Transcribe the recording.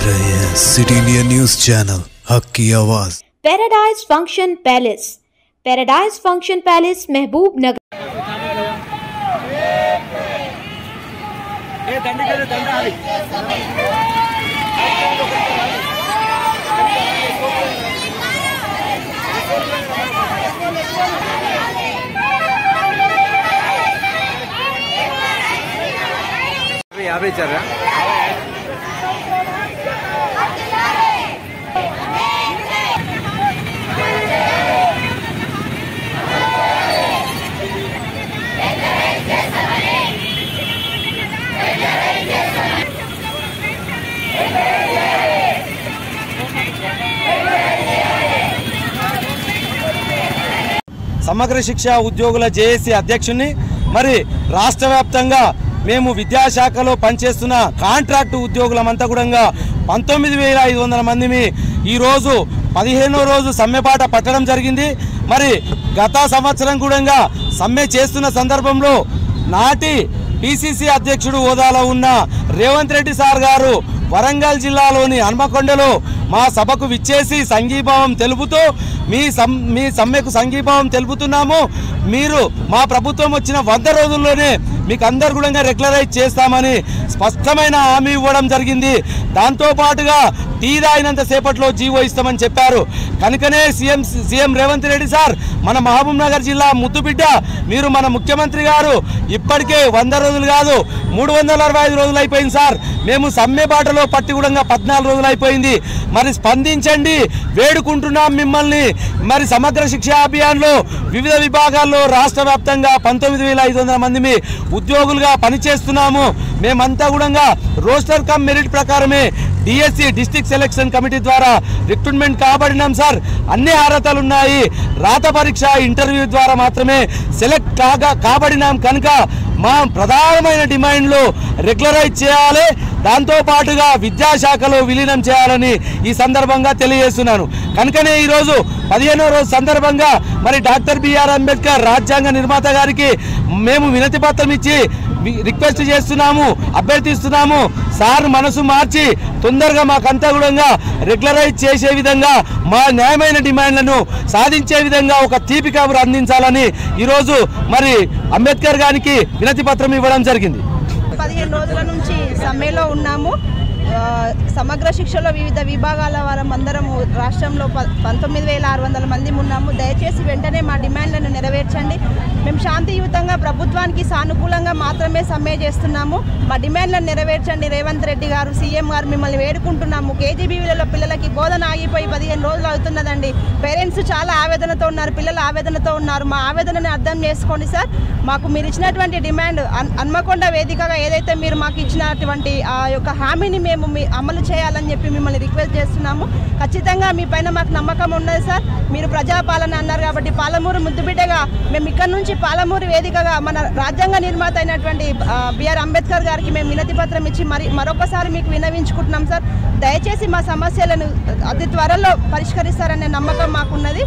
रहे हैं city India news channel हक की आवाज। Paradise function palace, paradise function palace महबूब नगर। यावे चल रहा సమగ్ర శిక్ష ఉద్యోగుల జేఏసీ అధ్యక్షుని మరి రాష్ట్ర వ్యాప్తంగా మేము విద్యాశాఖలో పనిచేస్తున్న కాంట్రాక్టు ఉద్యోగులమంతా కూడా 19,500 మందిని ఈరోజు 15వ రోజు సమ్మెబాట పట్టడం జరిగింది। మరి గత సంవత్సరం కూడా సమ్మె చేస్తున్న సందర్భంలో నాటి పిసిసి అధ్యక్షుడు హోదాలో ఉన్న రేవంత్ రెడ్డి సార్ గారు వరంగల్ జిల్లాలోని హన్మకొండలో మా సభకు విచ్చేసి సంఘీభావం తెలుపుతూ మీ సమ్మెకు సంఘీభావం తెలుపుతున్నాము, మీరు మా ప్రభుత్వం వచ్చిన 100 రోజుల్లోనే మీకు అందరు కూడా రెగ్యులరైజ్ చేస్తామని స్పష్టమైన హామీ ఇవ్వడం జరిగింది। దాంతో పాటుగా టీ తాగినంత సేపట్లో జీవో ఇస్తామని చెప్పారు। కనుకనే సీఎం రేవంత్ రెడ్డి సార్ మన మహబూబ్ నగర్ జిల్లా ముద్దుబిడ్డ, మీరు మన ముఖ్యమంత్రి గారు ఇప్పటికే 100 రోజులు కాదు 365 రోజులు అయిపోయింది సార్, మేము సమ్మె బాటలో పట్టి కూడా 14 రోజులు అయిపోయింది। మరి స్పందించండి, వేడుకుంటున్నాం మిమ్మల్ని। మరి సమగ్ర శిక్ష అభియాన్లో వివిధ విభాగాల్లో రాష్ట్ర వ్యాప్తంగా 19,500 మంది ఉద్యోగులుగా పనిచేస్తున్నాము। మేమంతా కూడా రోస్టర్ కమ్ మెరిట్ ప్రకారమే డిఎస్సి డిస్ట్రిక్ట్ సెలక్షన్ కమిటీ ద్వారా రిక్రూట్మెంట్ కాబడినాం సార్। అన్ని అర్హతలు ఉన్నాయి, రాత పరీక్ష ఇంటర్వ్యూ ద్వారా మాత్రమే సెలెక్ట్ కాబడినాం కనుక మా ప్రధానమైన డిమాండ్లు రెగ్యులరైజ్ చేయాలి, దాంతో పాటుగా విద్యాశాఖలో విలీనం చేయాలని ఈ సందర్భంగా తెలియజేస్తున్నాను। కనుకనే ఈరోజు 15వ రోజు సందర్భంగా మరి డాక్టర్ బిఆర్ అంబేద్కర్ రాజ్యాంగ నిర్మాత గారికి మేము వినతి పత్రం ఇచ్చి రిక్వెస్ట్ చేస్తున్నాము, అభ్యర్థిస్తున్నాము, సార్ మనసు మార్చి తొందరగా మాకంతా కూడా రెగ్యులరైజ్ చేసే విధంగా మా న్యాయమైన డిమాండ్లను సాధించే విధంగా ఒక తీపి కబురు అందించాలని ఈరోజు మరి అంబేద్కర్ గారికి వినతి పత్రం ఇవ్వడం జరిగింది। 15 రోజుల నుంచి సమ్మెలో ఉన్నాము। సమగ్ర శిక్షలో వివిధ విభాగాల వారందరము రాష్ట్రంలో 19,600 మంది ఉన్నాము। దయచేసి వెంటనే మా డిమాండ్లను నెరవేర్చండి। మేము శాంతియుతంగా ప్రభుత్వానికి సానుకూలంగా మాత్రమే సమ్మె చేస్తున్నాము, మా డిమాండ్లను నెరవేర్చండి రేవంత్ రెడ్డి గారు, సీఎం గారు మిమ్మల్ని వేడుకుంటున్నాము। కేజీబీవీలలో పిల్లలకి బోధన ఆగిపోయి 15 రోజులు అవుతున్నదండి। పేరెంట్స్ చాలా ఆవేదనతో ఉన్నారు, పిల్లలు ఆవేదనతో ఉన్నారు, మా ఆవేదనని అర్థం చేసుకోండి సార్। మాకు మీరు ఇచ్చినటువంటి డిమాండ్ హన్మకొండ వేదికగా ఏదైతే మీరు మాకు ఇచ్చినటువంటి ఆ యొక్క హామీని మేము అమలు చేయాలని చెప్పి మిమ్మల్ని రిక్వెస్ట్ చేస్తున్నాము। ఖచ్చితంగా మీ పైన మాకు నమ్మకం ఉన్నది సార్, మీరు ప్రజాపాలన అన్నారు కాబట్టి పాలమూరు ముద్దుబిడ్డగా మేము ఇక్కడ నుంచి పాలమూరు వేదికగా మన రాజ్యాంగ నిర్మాత అయినటువంటి బిఆర్ అంబేద్కర్ గారికి మేము వినతి పత్రం ఇచ్చి మరొకసారి మీకు వినవించుకుంటున్నాం సార్। దయచేసి మా సమస్యలను అతి త్వరలో పరిష్కరిస్తారనే నమ్మకం మాకున్నది।